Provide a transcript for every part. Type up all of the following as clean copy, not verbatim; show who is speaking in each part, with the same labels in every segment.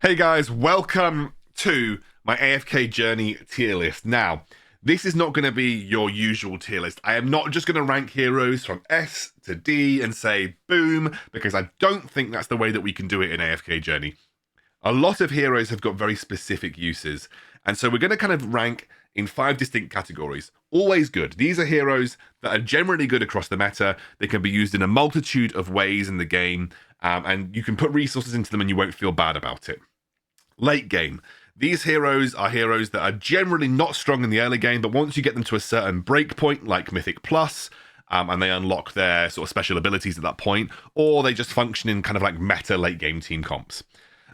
Speaker 1: Hey guys, welcome to my AFK journey tier list. Now, this is not going to be your usual tier list. I am not just going to rank heroes from S to D and say boom, because I don't think that's the way that we can do it in AFK journey. A lot of heroes have got very specific uses, and so we're going to kind of rank in 5 distinct categories. Always good. These are heroes that are generally good across the meta. They can be used in a multitude of ways in the game, and you can put resources into them and you won't feel bad about it. Late game. These heroes are heroes that are generally not strong in the early game, but once you get them to a certain breakpoint, like Mythic Plus, and they unlock their sort of special abilities at that point, or they just function in kind of like meta late game team comps.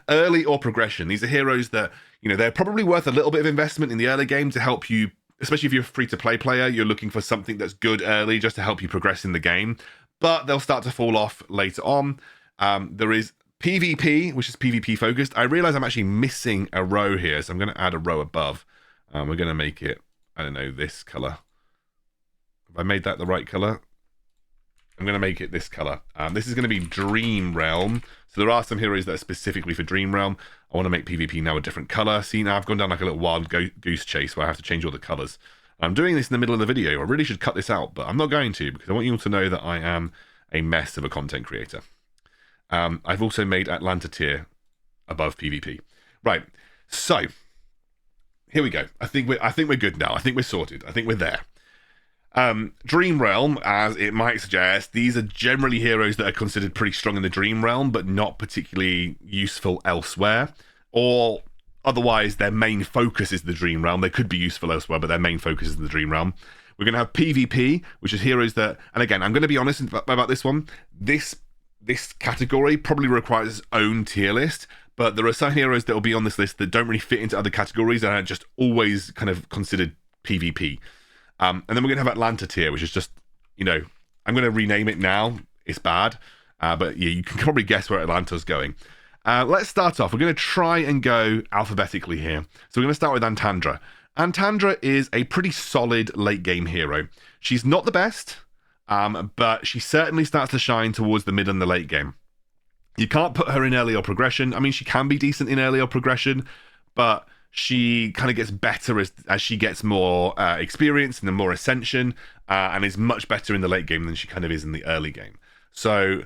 Speaker 1: Early or progression. These are heroes that, they're probably worth a little bit of investment in the early game to help you, especially if you're a free-to-play player, you're looking for something that's good early just to help you progress in the game, but they'll start to fall off later on. There is PvP, which is PvP focused. I realize I'm actually missing a row here, so I'm going to add a row above. We're going to make it, I don't know, this color. Have I made that the right color? I'm going to make it this color. This is going to be Dream Realm. So there are some heroes that are specifically for Dream Realm. I want to make PvP now a different color. See, now I've gone down like a little wild goose chase where I have to change all the colors. I'm doing this in the middle of the video. I really should cut this out, but I'm not going to because I want you all to know that I am a mess of a content creator. I've also made Atlanta tier above PvP. Right, so here we go. I think we're good now. I think we're sorted. I think we're there. Dream Realm, as it might suggest, these are generally heroes that are considered pretty strong in the Dream Realm, but not particularly useful elsewhere. Or otherwise, their main focus is the Dream Realm. They could be useful elsewhere, but their main focus is the Dream Realm. We're going to have PvP, which is heroes that, and again, I'm going to be honest about this one. This category probably requires its own tier list, but there are some heroes that will be on this list that don't really fit into other categories and are just always kind of considered PvP. And then we're going to have Atlanta tier, which is just, I'm going to rename it now. It's bad, but yeah, you can probably guess where Atlanta's going. Let's start off. We're going to try and go alphabetically here. So we're going to start with Antandra. Antandra is a pretty solid late game hero. She's not the best, but she certainly starts to shine towards the mid and the late game. You can't put her in early or progression. I mean, she can be decent in early or progression, but she kind of gets better as she gets more experience and more ascension, and is much better in the late game than she kind of is in the early game. So,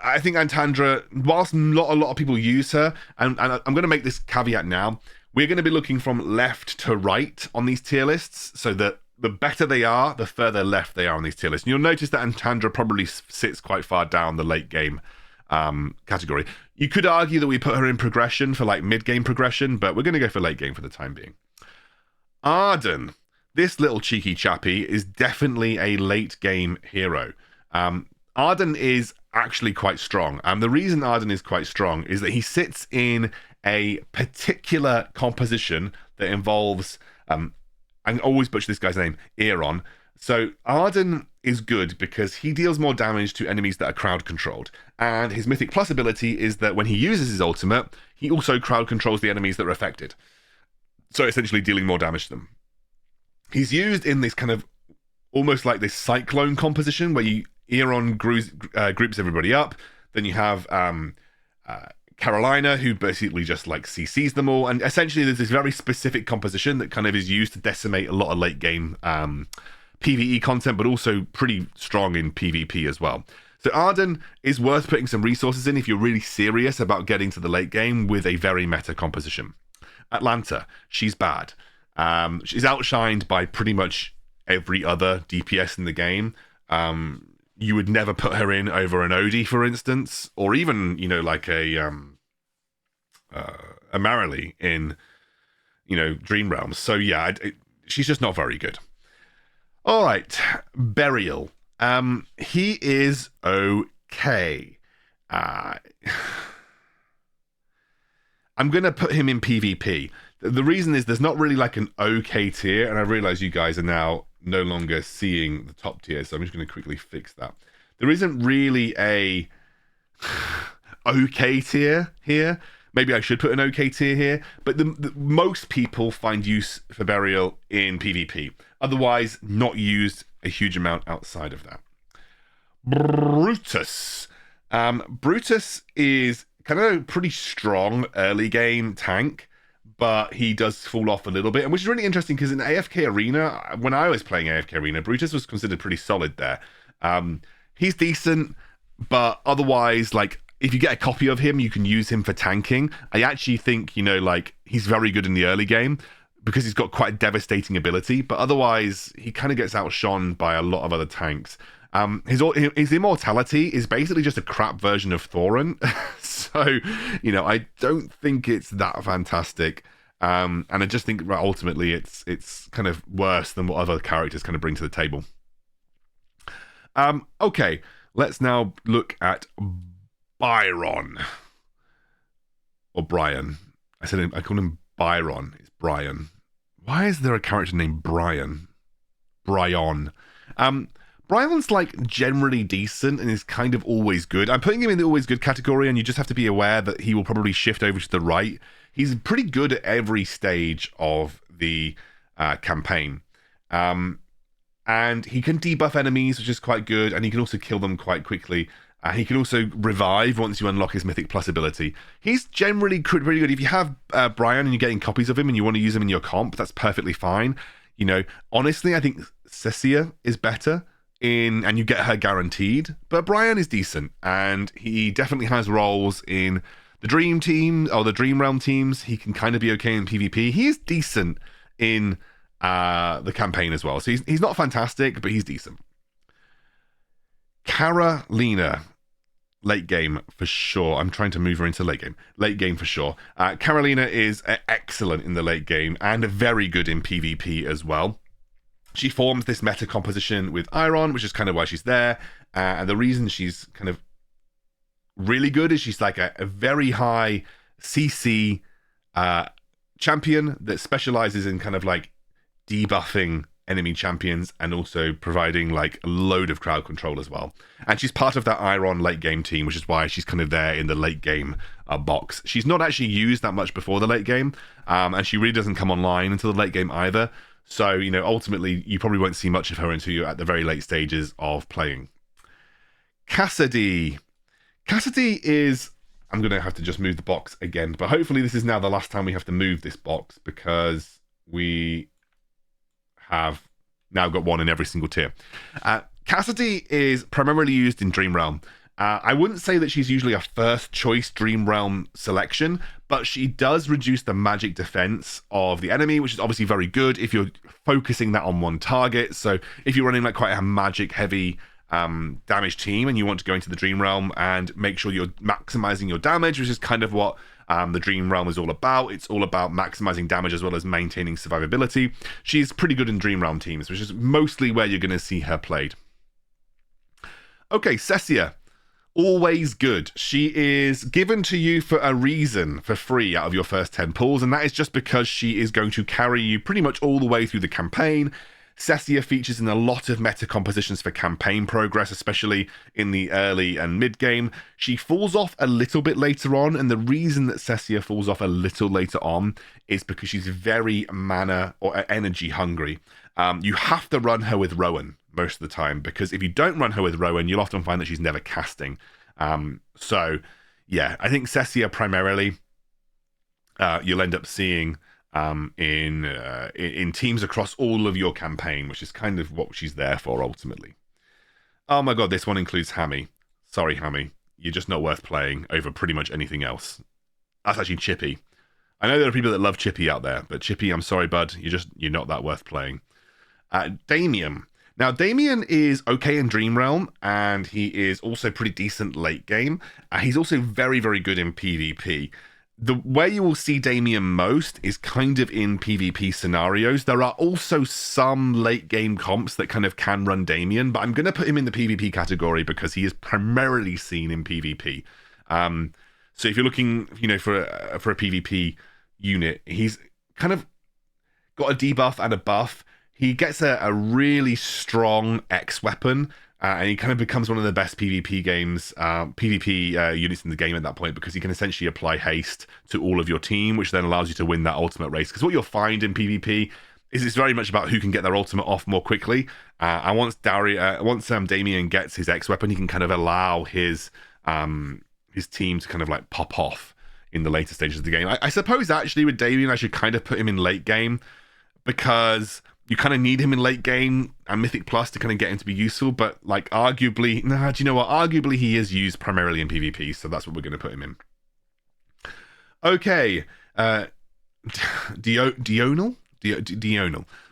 Speaker 1: I think Antandra, whilst not a lot of people use her, and I'm going to make this caveat now, we're going to be looking from left to right on these tier lists, so that the better they are, the further left they are on these tier lists. And you'll notice that Antandra probably sits quite far down the late game category. You could argue that we put her in progression for like mid-game progression, but we're going to go for late game for the time being. Arden, this little cheeky chappy, is definitely a late game hero. Arden is actually quite strong. And the reason Arden is quite strong is that he sits in a particular composition that involves, I always butcher this guy's name, Aeron. So Arden is good because he deals more damage to enemies that are crowd controlled. And his Mythic Plus ability is that when he uses his ultimate, he also crowd controls the enemies that are affected. So essentially dealing more damage to them. He's used in this kind of almost like this cyclone composition where Aeron groups everybody up. Then you have Carolina, who basically just like CCs them all. And essentially there's this very specific composition that kind of is used to decimate a lot of late game PvE content, but also pretty strong in PvP as well. So Arden is worth putting some resources in if you're really serious about getting to the late game with a very meta composition. Atlanta, she's bad. She's outshined by pretty much every other DPS in the game. You would never put her in over an Odie, for instance, or even, like a Marilee in, Dream Realms. So yeah, she's just not very good. All right, Burial. He is okay. I'm going to put him in PvP. The reason is there's not really like an okay tier, and I realize you guys are now no longer seeing the top tier, so I'm just going to quickly fix that. There isn't really a okay tier here. Maybe I should put an okay tier here, but most people find use for Burial in PvP. Otherwise, not used a huge amount outside of that. Brutus. Brutus is kind of a pretty strong early game tank, but he does fall off a little bit, and which is really interesting because in AFK Arena, when I was playing AFK Arena, Brutus was considered pretty solid there. He's decent, but otherwise, like, if you get a copy of him, you can use him for tanking. I actually think, like, he's very good in the early game because he's got quite a devastating ability, but otherwise, he kind of gets outshone by a lot of other tanks. His immortality is basically just a crap version of Thorin. So, I don't think it's that fantastic. And I just think ultimately it's kind of worse than what other characters kind of bring to the table. Okay, let's now look at Byron. Or Brian. I call him Byron. It's Brian. Why is there a character named Brian? Brian. Bryan's like generally decent and is kind of always good. I'm putting him in the always good category, and you just have to be aware that he will probably shift over to the right. He's pretty good at every stage of the campaign. And he can debuff enemies, which is quite good, and he can also kill them quite quickly. He can also revive once you unlock his Mythic Plus ability. He's generally pretty good. If you have Brian and you're getting copies of him and you want to use him in your comp, that's perfectly fine. Honestly, I think Cecia is better and you get her guaranteed, but Brian is decent, and he definitely has roles in the Dream Team or the Dream Realm teams. He can kind of be okay in PvP. He is decent in the campaign as well. So he's not fantastic, but he's decent. Carolina, late game for sure. I'm trying to move her into late game. Late game for sure. Carolina is excellent in the late game and very good in PvP as well. She forms this meta composition with Iron, which is kind of why she's there. And the reason she's kind of really good is she's like a very high CC champion that specializes in kind of like debuffing enemy champions and also providing like a load of crowd control as well. And she's part of that Iron late game team, which is why she's kind of there in the late game box. She's not actually used that much before the late game, and she really doesn't come online until the late game either. So, ultimately, you probably won't see much of her until you're at the very late stages of playing. Cassidy. Cassidy is... I'm going to have to just move the box again, but hopefully this is now the last time we have to move this box because we have now got one in every single tier. Cassidy is primarily used in Dream Realm. I wouldn't say that she's usually a first choice Dream Realm selection, but she does reduce the magic defense of the enemy, which is obviously very good if you're focusing that on one target. So if you're running like quite a magic heavy damage team and you want to go into the Dream Realm and make sure you're maximizing your damage, which is kind of what the Dream Realm is all about. It's all about maximizing damage as well as maintaining survivability. She's pretty good in Dream Realm teams, which is mostly where you're going to see her played. Okay, Cecia. Always good. She is given to you for a reason, for free, out of your first 10 pulls, and that is just because she is going to carry you pretty much all the way through the campaign. Cecia features in a lot of meta compositions for campaign progress, especially in the early and mid game. She falls off a little bit later on, and the reason that Cecia falls off a little later on is because she's very mana or energy hungry. You have to run her with Rowan most of the time, because if you don't run her with Rowan, you'll often find that she's never casting. So, yeah, I think Cecia primarily you'll end up seeing in teams across all of your campaign, which is kind of what she's there for ultimately. Oh my god, this one includes Hammy. Sorry, Hammy. You're just not worth playing over pretty much anything else. That's actually Chippy. I know there are people that love Chippy out there, but Chippy, I'm sorry, bud. You're not that worth playing. Damien. Now, Damien is okay in Dream Realm, and he is also pretty decent late game. He's also very, very good in PvP. Where you will see Damien most is kind of in PvP scenarios. There are also some late game comps that kind of can run Damien, but I'm going to put him in the PvP category because he is primarily seen in PvP. So if you're looking, for a PvP unit, he's kind of got a debuff and a buff. He gets a really strong X weapon, and he kind of becomes one of the best PvP units in the game at that point, because he can essentially apply haste to all of your team, which then allows you to win that ultimate race. Because what you'll find in PvP is it's very much about who can get their ultimate off more quickly. And once Damien gets his X weapon, he can kind of allow his his team to kind of like pop off in the later stages of the game. I suppose actually with Damien, I should kind of put him in late game because you kind of need him in late game and Mythic Plus to kind of get him to be useful. But like arguably, do you know what? Arguably he is used primarily in PvP, so that's what we're going to put him in. Okay, Dional.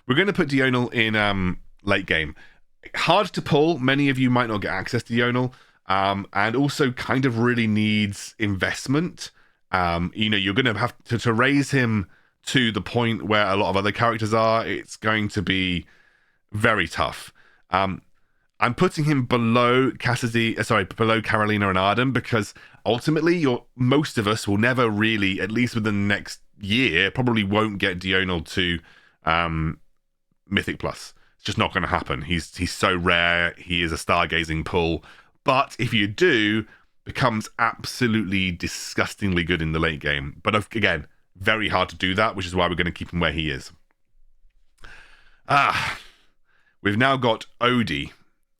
Speaker 1: We're going to put Dional in late game. Hard to pull. Many of you might not get access to Dional. And also kind of really needs investment. You're going to have to raise him to the point where a lot of other characters are. It's going to be very tough. I'm putting him below below Carolina and Arden because ultimately most of us will never really, at least within the next year, probably won't get Dional to Mythic Plus. It's just not going to happen. He's so rare. He is a stargazing pull. But if you do, becomes absolutely disgustingly good in the late game. But again, very hard to do that, which is why we're going to keep him where he is. We've now got Odie,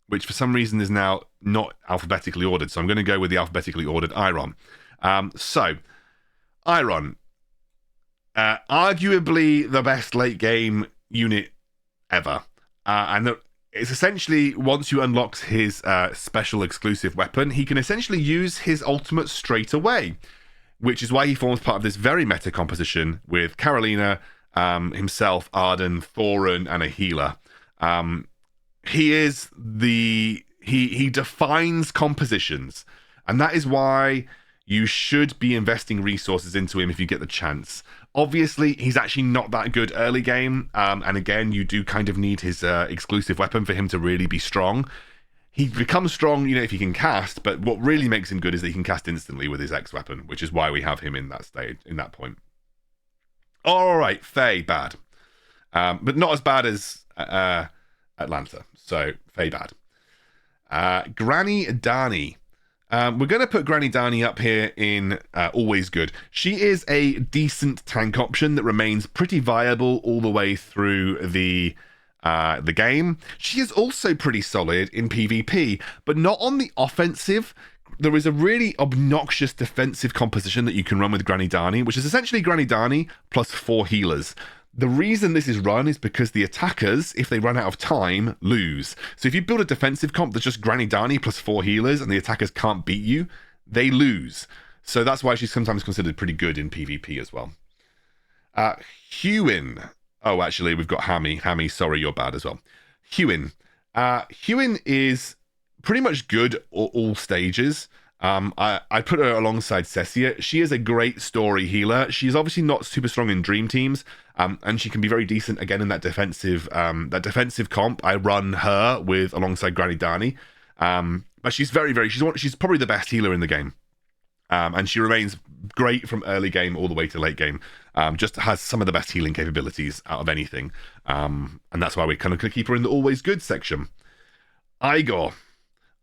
Speaker 1: which for some reason is now not alphabetically ordered. So I'm going to go with the alphabetically ordered Iron. So, Iron, arguably the best late game unit ever. It's essentially, once you unlock his special exclusive weapon, he can essentially use his ultimate straight away, which is why he forms part of this very meta composition with Carolina, himself, Arden, Thorin, and a healer. He defines compositions, and that is why you should be investing resources into him if you get the chance. Obviously, he's actually not that good early game, and again, you do kind of need his exclusive weapon for him to really be strong. He becomes strong, if he can cast, but what really makes him good is that he can cast instantly with his X weapon, which is why we have him in that stage, in that point. All right, Faye, bad. But not as bad as Atlanta, so Faye, bad. Granny Dani. We're going to put Granny Dani up here in always good. She is a decent tank option that remains pretty viable all the way through the game. She is also pretty solid in PvP, but not on the offensive. There is a really obnoxious defensive composition that you can run with Granny Dani, which is essentially Granny Dani plus 4 healers. The reason this is run is because the attackers, if they run out of time, lose. So if you build a defensive comp that's just Granny Dani plus 4 healers and the attackers can't beat you, they lose. So that's why she's sometimes considered pretty good in PvP as well. Hewin. Oh, actually, we've got Hammy. Hammy, sorry, you're bad as well. Hewin. Hewin is pretty much good at all stages. I put her alongside Cessia. She is a great story healer. She's obviously not super strong in dream teams, and she can be very decent again in that defensive comp. I run her alongside Granny Dani, but she's she's probably the best healer in the game, and she remains great from early game all the way to late game. Just has some of the best healing capabilities out of anything, and that's why we're kind of going to keep her in the always good section. Igor.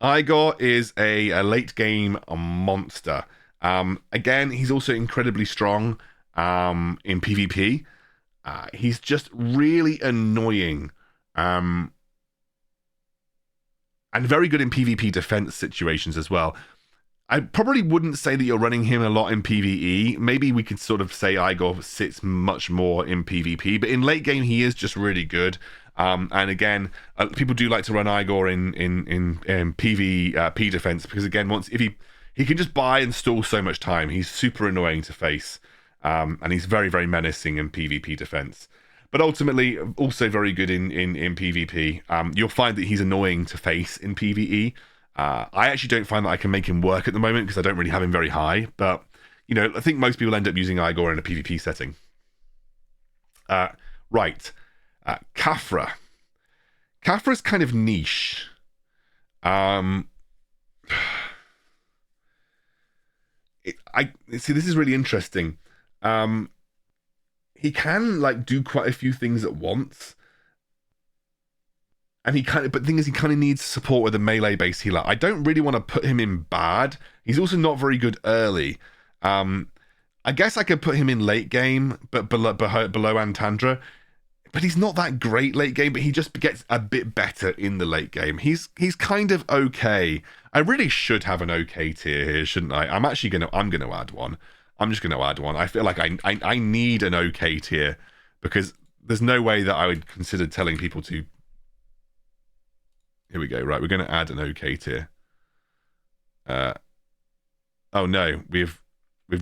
Speaker 1: Igor is a late game monster. Again, he's also incredibly strong in PvP. He's just really annoying and very good in PvP defense situations as well. I probably wouldn't say that you're running him a lot in PvE. Maybe we could sort of say Igor sits much more in PvP, but in late game he is just really good. And again, people do like to run Igor in PvP defense because again, if he can just buy and stall so much time. He's super annoying to face, and he's very, very menacing in PvP defense. But ultimately, also very good in PvP. You'll find that he's annoying to face in PvE. I actually don't find that I can make him work at the moment because I don't really have him very high. But I think most people end up using Igor in a PvP setting. Right. Khafra. Khafra's kind of niche. See, this is really interesting. He can do quite a few things at once, and but the thing is, he kind of needs support with a melee-based healer. I don't really want to put him in bad. He's also not very good early. I guess I could put him in late game, but below Antandra. but he's not that great late game, but he just gets a bit better in the late game. He's kind of okay. I really should have an okay tier here, shouldn't I? I'm gonna add one. I'm just gonna add one. I feel like I need an okay tier, because there's no way that I would consider telling people to. Here we go. Right, we're gonna add an okay tier. Oh no, we've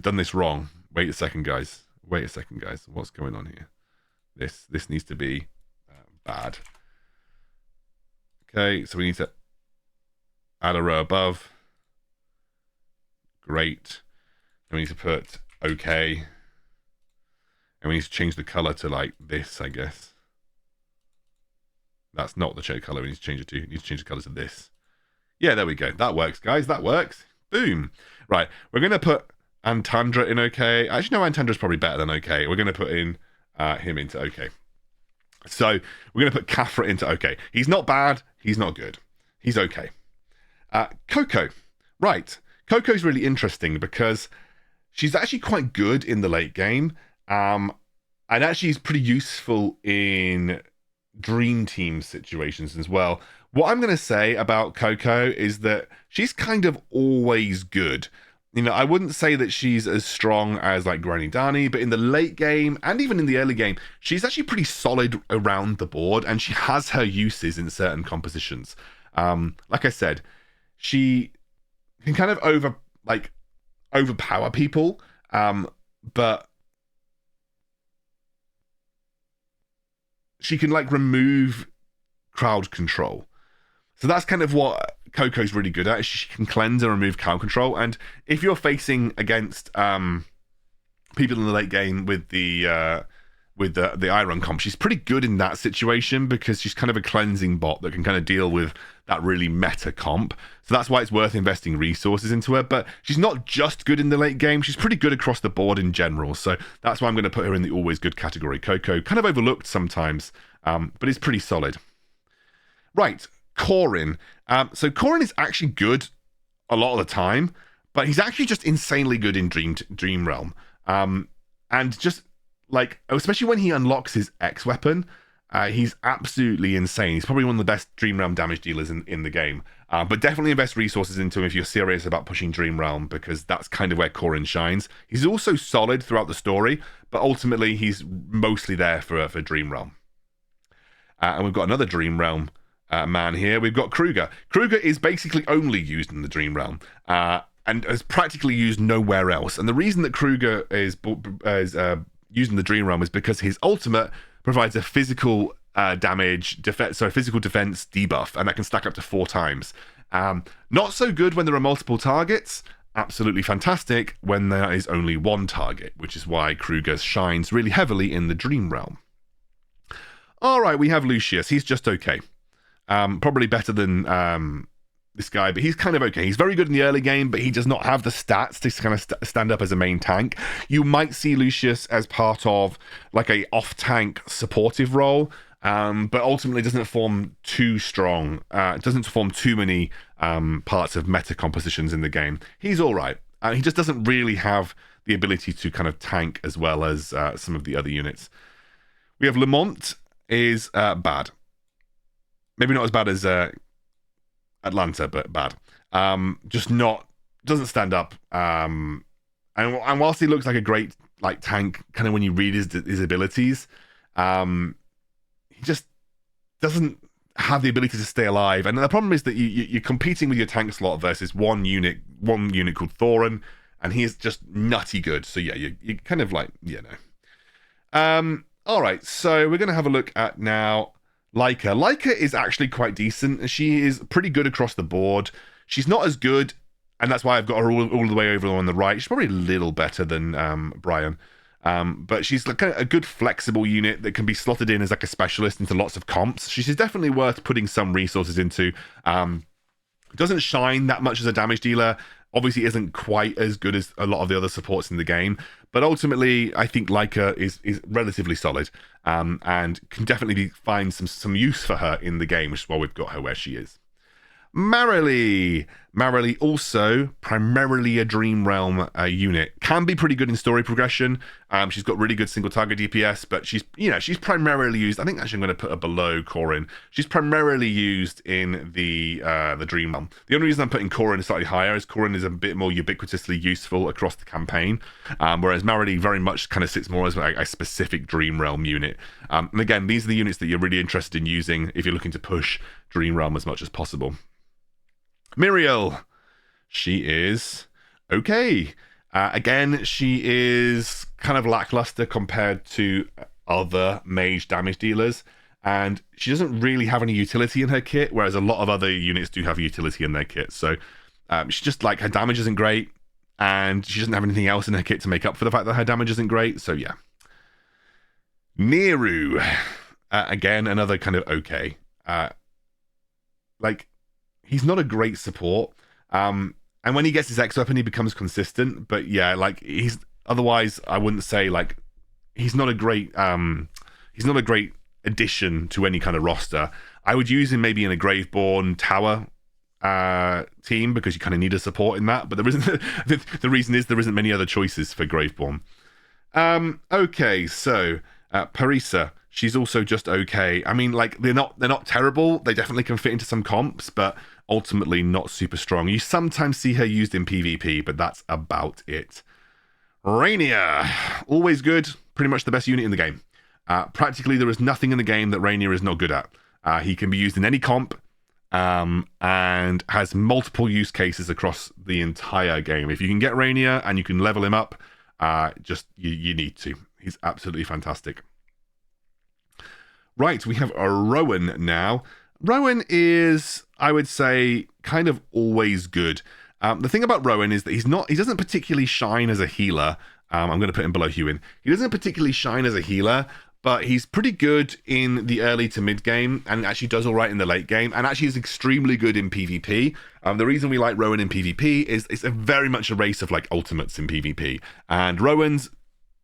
Speaker 1: done this wrong. Wait a second, guys. What's going on here? This needs to be bad. Okay, so we need to add a row above. Great. And we need to put okay. And we need to change the color to like this, I guess. That's not the shade color we need to change it to. We need to change the color to this. Yeah, there we go. That works, guys. That works. Boom. Right, we're going to put Antandra in okay. Actually, no, Antandra's probably better than okay. We're going to put in him into okay. So we're going to put Kafra into okay. He's not bad. He's not good. He's okay. Coco. Right. Coco's really interesting because she's actually quite good in the late game. And actually is pretty useful in Dream Team situations as well. What I'm going to say about Coco is that she's kind of always good. You know, I wouldn't say that she's as strong as like Granny Dani, but in the late game and even in the early game, she's actually pretty solid around the board, and she has her uses in certain compositions. Like I said, she can kind of overpower people, but she can like remove crowd control. So that's kind of what Coco's really good at. She can cleanse and remove crowd control. And if you're facing against people in the late game with the Iron comp, she's pretty good in that situation because she's kind of a cleansing bot that can kind of deal with that really meta comp. So that's why it's worth investing resources into her. But she's not just good in the late game. She's pretty good across the board in general. So that's why I'm going to put her in the always good category. Coco, kind of overlooked sometimes, but is pretty solid. Right. Corrin. So Corrin is actually good a lot of the time, but he's actually just insanely good in Dream Realm. And just like, especially when he unlocks his X weapon, he's absolutely insane. He's probably one of the best Dream Realm damage dealers in the game. But definitely invest resources into him if you're serious about pushing Dream Realm, because that's kind of where Corrin shines. He's also solid throughout the story, but ultimately he's mostly there for Dream Realm. And we've got another Dream Realm man here. We've got Kruger. Kruger is basically only used in the Dream Realm and is practically used nowhere else. And the reason that Kruger is used in the Dream Realm is because his ultimate provides a physical physical defense debuff, and that can stack up to 4 times. Not so good when there are multiple targets. Absolutely fantastic when there is only one target, which is why Kruger shines really heavily in the Dream Realm. All right, we have Lucius. He's just okay. Probably better than this guy, but he's kind of okay. He's very good in the early game, but he does not have the stats to kind of stand up as a main tank. You might see Lucius as part of like a off-tank supportive role, but ultimately doesn't form too strong. It doesn't form too many parts of meta compositions in the game. He's all right. He just doesn't really have the ability to kind of tank as well as some of the other units. We have Lamont is bad. Maybe not as bad as Atlanta, but bad. Doesn't stand up. And whilst he looks like a great like tank, kind of when you read his abilities, he just doesn't have the ability to stay alive. And the problem is that you're competing with your tank slot versus one unit called Thorin, and he is just nutty good. So yeah, you kind of like, you know. All right, so we're going to have a look at now Leica. Leica is actually quite decent. She is pretty good across the board. She's not as good, and that's why I've got her all the way over on the right. She's probably a little better than Brian. But she's like a good flexible unit that can be slotted in as like a specialist into lots of comps. She's definitely worth putting some resources into. Doesn't shine that much as a damage dealer. Obviously isn't quite as good as a lot of the other supports in the game. But ultimately, I think Leica is relatively solid. And can definitely find some use for her in the game, which is why we've got her where she is. Marilee. Marilee also primarily a Dream Realm unit. Can be pretty good in story progression. She's got really good single target DPS, but she's primarily used. I think actually I'm going to put her below Corrin. She's primarily used in the Dream Realm. The only reason I'm putting Corrin slightly higher is Corrin is a bit more ubiquitously useful across the campaign, whereas Marilee very much kind of sits more as a specific Dream Realm unit. And again, these are the units that you're really interested in using if you're looking to push Dream Realm as much as possible. Muriel, she is okay. Again, she is kind of lackluster compared to other mage damage dealers, and she doesn't really have any utility in her kit, whereas a lot of other units do have utility in their kit. So she's just like, her damage isn't great, and she doesn't have anything else in her kit to make up for the fact that her damage isn't great. So yeah. Neru, again, another kind of okay. He's not a great support. And when he gets his X weapon, he becomes consistent. But yeah, he's otherwise, I wouldn't say he's not a great addition to any kind of roster. I would use him maybe in a Graveborn tower team because you kind of need a support in that. But there isn't. The reason is there isn't many other choices for Graveborn. Okay, so Parisa. She's also just okay. I mean, they're not terrible. They definitely can fit into some comps, but ultimately not super strong. You sometimes see her used in PvP, but that's about it. Rainier, always good. Pretty much the best unit in the game. Practically, there is nothing in the game that Rainier is not good at. He can be used in any comp, and has multiple use cases across the entire game. If you can get Rainier and you can level him up, you need to. He's absolutely fantastic. Right, we have a Rowan now. Rowan is, I would say, kind of always good. The thing about Rowan is that he doesn't particularly shine as a healer. I'm going to put him below Hewin. He doesn't particularly shine as a healer, but he's pretty good in the early to mid game and actually does all right in the late game, and actually is extremely good in PvP. The reason we like Rowan in PvP is it's very much a race of ultimates in PvP. And Rowan's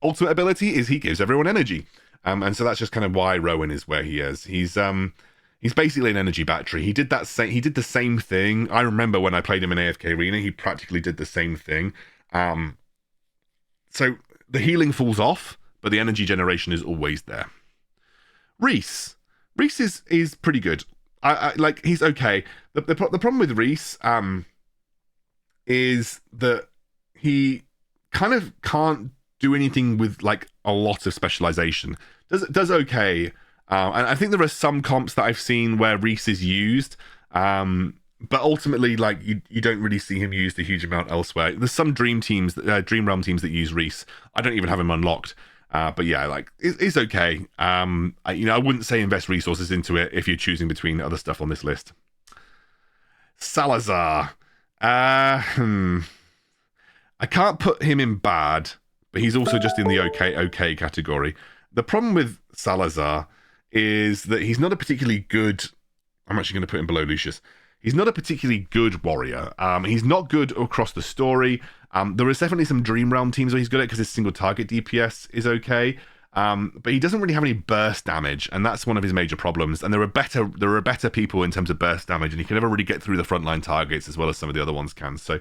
Speaker 1: ultimate ability is he gives everyone energy. And so that's just kind of why Rowan is where he is. He's basically an energy battery. He did the same thing. I remember when I played him in AFK Arena, he practically did the same thing. So the healing falls off, but the energy generation is always there. Reese is pretty good. He's okay. The problem with Reese is that he kind of can't do anything with a lot of specialization. Does okay, and I think there are some comps that I've seen where Reese is used, but ultimately you don't really see him used a huge amount elsewhere. There's some Dream Realm teams that use Reese. I don't even have him unlocked, but yeah, it's okay. I wouldn't say invest resources into it if you're choosing between other stuff on this list. Salazar, I can't put him in bad, but he's also just in the okay category. The problem with Salazar is that he's not a particularly good... I'm actually going to put him below Lucius. He's not a particularly good warrior. He's not good across the story. There is definitely some Dream Realm teams where he's good at because his single target DPS is okay. But he doesn't really have any burst damage, and that's one of his major problems. And there are better people in terms of burst damage, and he can never really get through the frontline targets as well as some of the other ones can. So,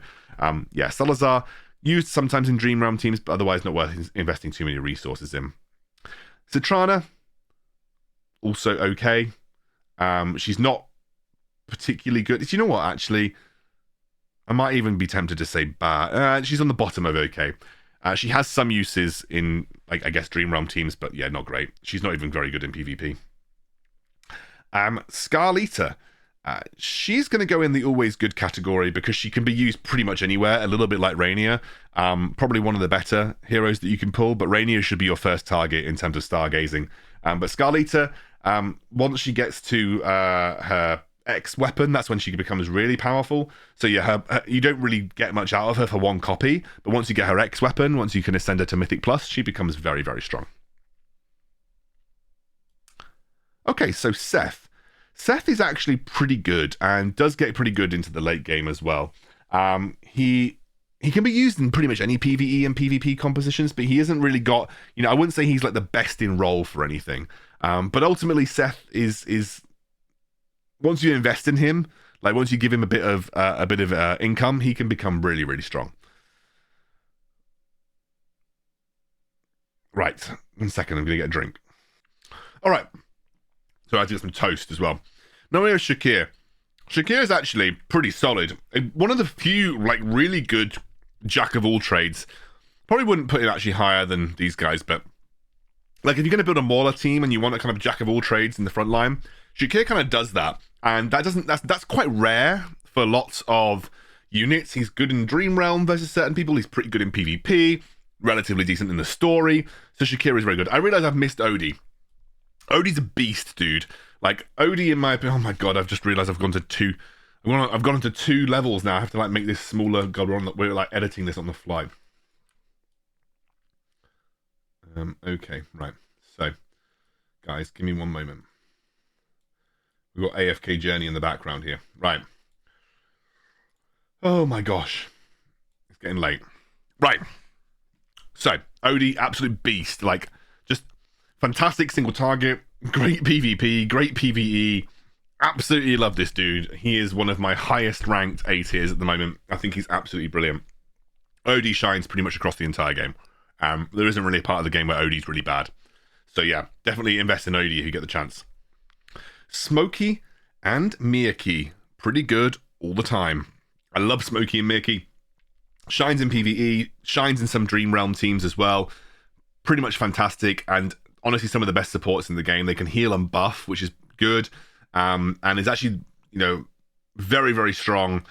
Speaker 1: yeah, Salazar... used sometimes in Dream Realm teams, but otherwise not worth investing too many resources in. Citrana, also okay. She's not particularly good. Do you know what, actually? I might even be tempted to say bad. She's on the bottom of okay. She has some uses in, I guess, Dream Realm teams, but yeah, not great. She's not even very good in PvP. Scarlita. She's going to go in the always good category because she can be used pretty much anywhere, a little bit like Rainier. Probably one of the better heroes that you can pull, but Rainier should be your first target in terms of stargazing. But Scarlita, once she gets to her X weapon, that's when she becomes really powerful. So yeah, you don't really get much out of her for one copy, but once you get her X weapon, once you can ascend her to Mythic Plus, she becomes very, very strong. Okay, so Seth. Seth is actually pretty good and does get pretty good into the late game as well. He can be used in pretty much any PvE and PvP compositions, but he hasn't really got, I wouldn't say he's the best in role for anything. But ultimately Seth is once you invest in him, Like once you give him a bit of income, he can become really, really strong. Right, 1 second, I'm gonna get a drink. All right, so I had to get some toast as well. Now here's Shakir. Shakir is actually pretty solid. One of the few like really good jack of all trades. Probably wouldn't put him actually higher than these guys, but like if you're going to build a Mauler team and you want a kind of jack of all trades in the front line, Shakir kind of does that, and that's quite rare for lots of units. He's good in Dream Realm versus certain people. He's pretty good in PvP, relatively decent in the story. So Shakir is very good. I realize I've missed Odie. Odie's a beast, dude. Like Odie, in my opinion, oh my god, I've just realized I've gone to two. I've gone into 2 levels now. I have to like make this smaller. God, we're like editing this on the fly. Okay, right. So, guys, give me 1 moment. We've got AFK Journey in the background here. Right. Oh my gosh. It's getting late. Right. So, Odie, absolute beast. Like, just fantastic single target. Great PvP. Great PvE. Absolutely love this dude. He is one of my highest ranked A tiers at the moment. I think he's absolutely brilliant. Odie shines pretty much across the entire game. There isn't really a part of the game where Odie's really bad. So yeah, definitely invest in Odie if you get the chance. Smokey and Miyaki. Pretty good all the time. I love Smokey and Miyaki. Shines in PvE, shines in some Dream Realm teams as well. Pretty much fantastic, and honestly some of the best supports in the game. They can heal and buff, which is good. And is actually, very, very strong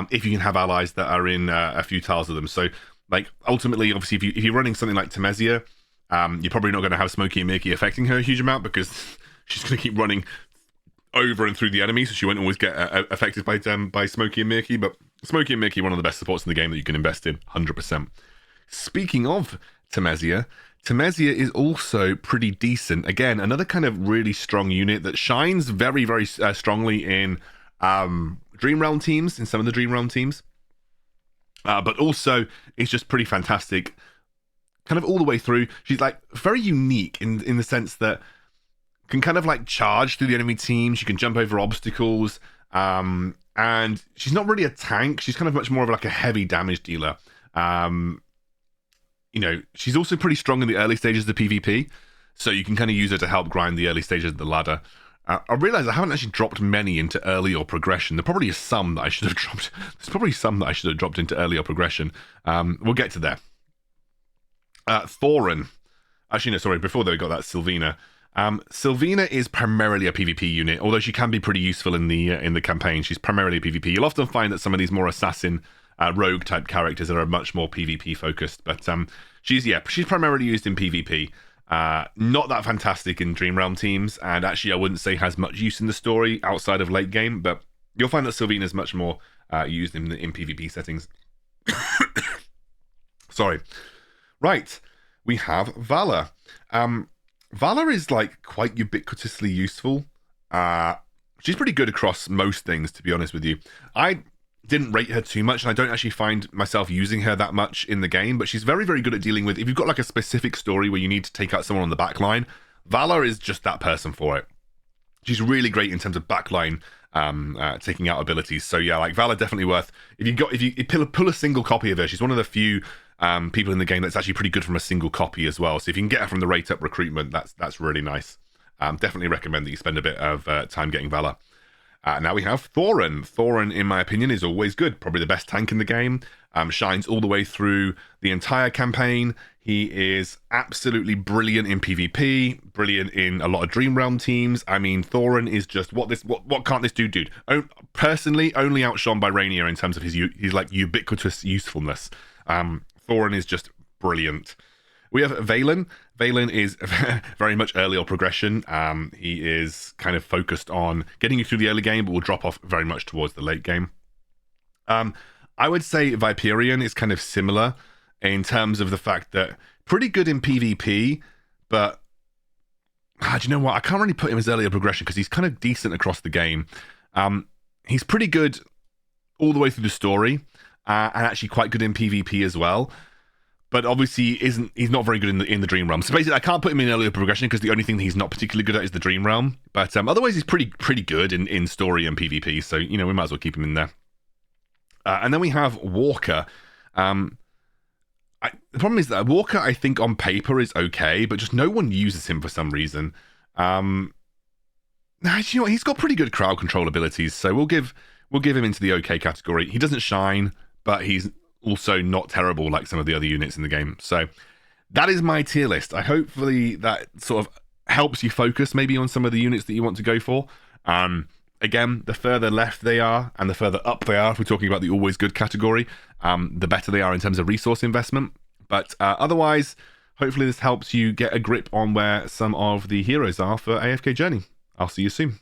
Speaker 1: if you can have allies that are in a few tiles of them. So like ultimately, obviously, if you're running something like Temezia, you're probably not going to have Smokey and Miyaki affecting her a huge amount because she's going to keep running over and through the enemy, so she won't always get affected by Smokey and Miyaki. But Smokey and Miyaki, one of the best supports in the game that you can invest in, 100%. Speaking of Temezia, Temezia is also pretty decent. Again, another kind of really strong unit that shines very, very strongly in Dream Realm teams, in some of the Dream Realm teams. But also is just pretty fantastic kind of all the way through. She's like very unique in the sense that can kind of like charge through the enemy team. She can jump over obstacles. And she's not really a tank. She's kind of much more of like a heavy damage dealer. She's also pretty strong in the early stages of the PvP. So you can kind of use her to help grind the early stages of the ladder. I realize I haven't actually dropped many into early or progression. There probably is some that I should have dropped. There's probably some that I should have dropped into early or progression. We'll get to there. Thorin. Actually, no, sorry. Before that, we got that Sylvina. Sylvina is primarily a PvP unit, although she can be pretty useful in the campaign. She's primarily a PvP. You'll often find that some of these more assassin, rogue type characters are much more PvP focused. But she's primarily used in PvP. Not that fantastic in Dream Realm teams, and actually I wouldn't say has much use in the story outside of late game, but you'll find that Sylvina is much more used in PvP settings. Sorry. Right, we have Valor. Valor is like quite ubiquitously useful. She's pretty good across most things, to be honest with you. I didn't rate her too much, and I don't actually find myself using her that much in the game, but she's very, very good at dealing with, if you've got like a specific story where you need to take out someone on the back line, Valor is just that person for it. She's really great in terms of backline taking out abilities. So yeah, like Valor definitely worth, if you pull a single copy of her, she's one of the few people in the game that's actually pretty good from a single copy as well. So if you can get her from the rate up recruitment, that's really nice. Definitely recommend that you spend a bit of time getting Valor. Now we have Thorin. Thorin, in my opinion, is always good. Probably the best tank in the game. Shines all the way through the entire campaign. He is absolutely brilliant in PvP. Brilliant in a lot of Dream Realm teams. I mean, Thorin is just what can't this dude do? Personally, only outshone by Rainier in terms of his like ubiquitous usefulness. Thorin is just brilliant. We have Valen. Valen is very much early or progression. He is kind of focused on getting you through the early game, but will drop off very much towards the late game. I would say Viperion is kind of similar in terms of the fact that pretty good in PvP, but do you know what? I can't really put him as early or progression because he's kind of decent across the game. He's pretty good all the way through the story, and actually quite good in PvP as well. but obviously he's not very good in the Dream Realm. So basically, I can't put him in earlier progression because the only thing that he's not particularly good at is the Dream Realm. But otherwise, he's pretty good in story and PvP. So we might as well keep him in there. And then we have Walker. The problem is that Walker, I think on paper is okay, but just no one uses him for some reason. He's got pretty good crowd control abilities, so we'll give him into the okay category. He doesn't shine, but he's also not terrible like some of the other units in the game. So that is my tier list. Hopefully that sort of helps you focus maybe on some of the units that you want to go for. Again, the further left they are and the further up they are, if we're talking about the always good category, the better they are in terms of resource investment. But otherwise, hopefully this helps you get a grip on where some of the heroes are for AFK Journey. I'll see you soon.